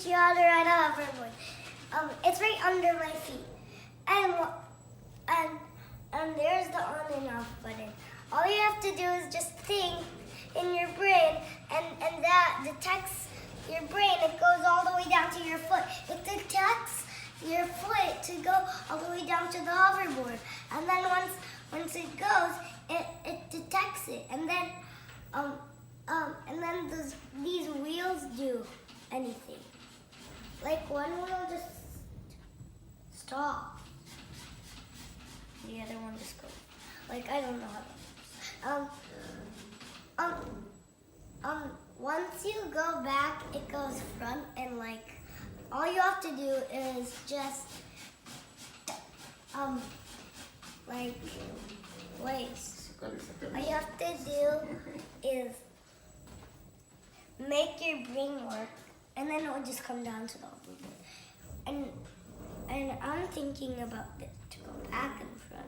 teach you how to ride a hoverboard. It's right under my feet, and there's the on and off button. All you have to do is just think in your brain, and that detects your brain. It goes all the way down to your foot. It detects your foot to go all the way down to the hoverboard, and then once it goes, it detects it, and then these wheels do anything. Like one wheel just stops, the other one just goes. Like I don't know how to. Once you go back, it goes front, and like all you have to do is just like waist. All you have to do is make your brain work, and then it will just come down to the hoverboard. And I'm thinking about this to go back and front.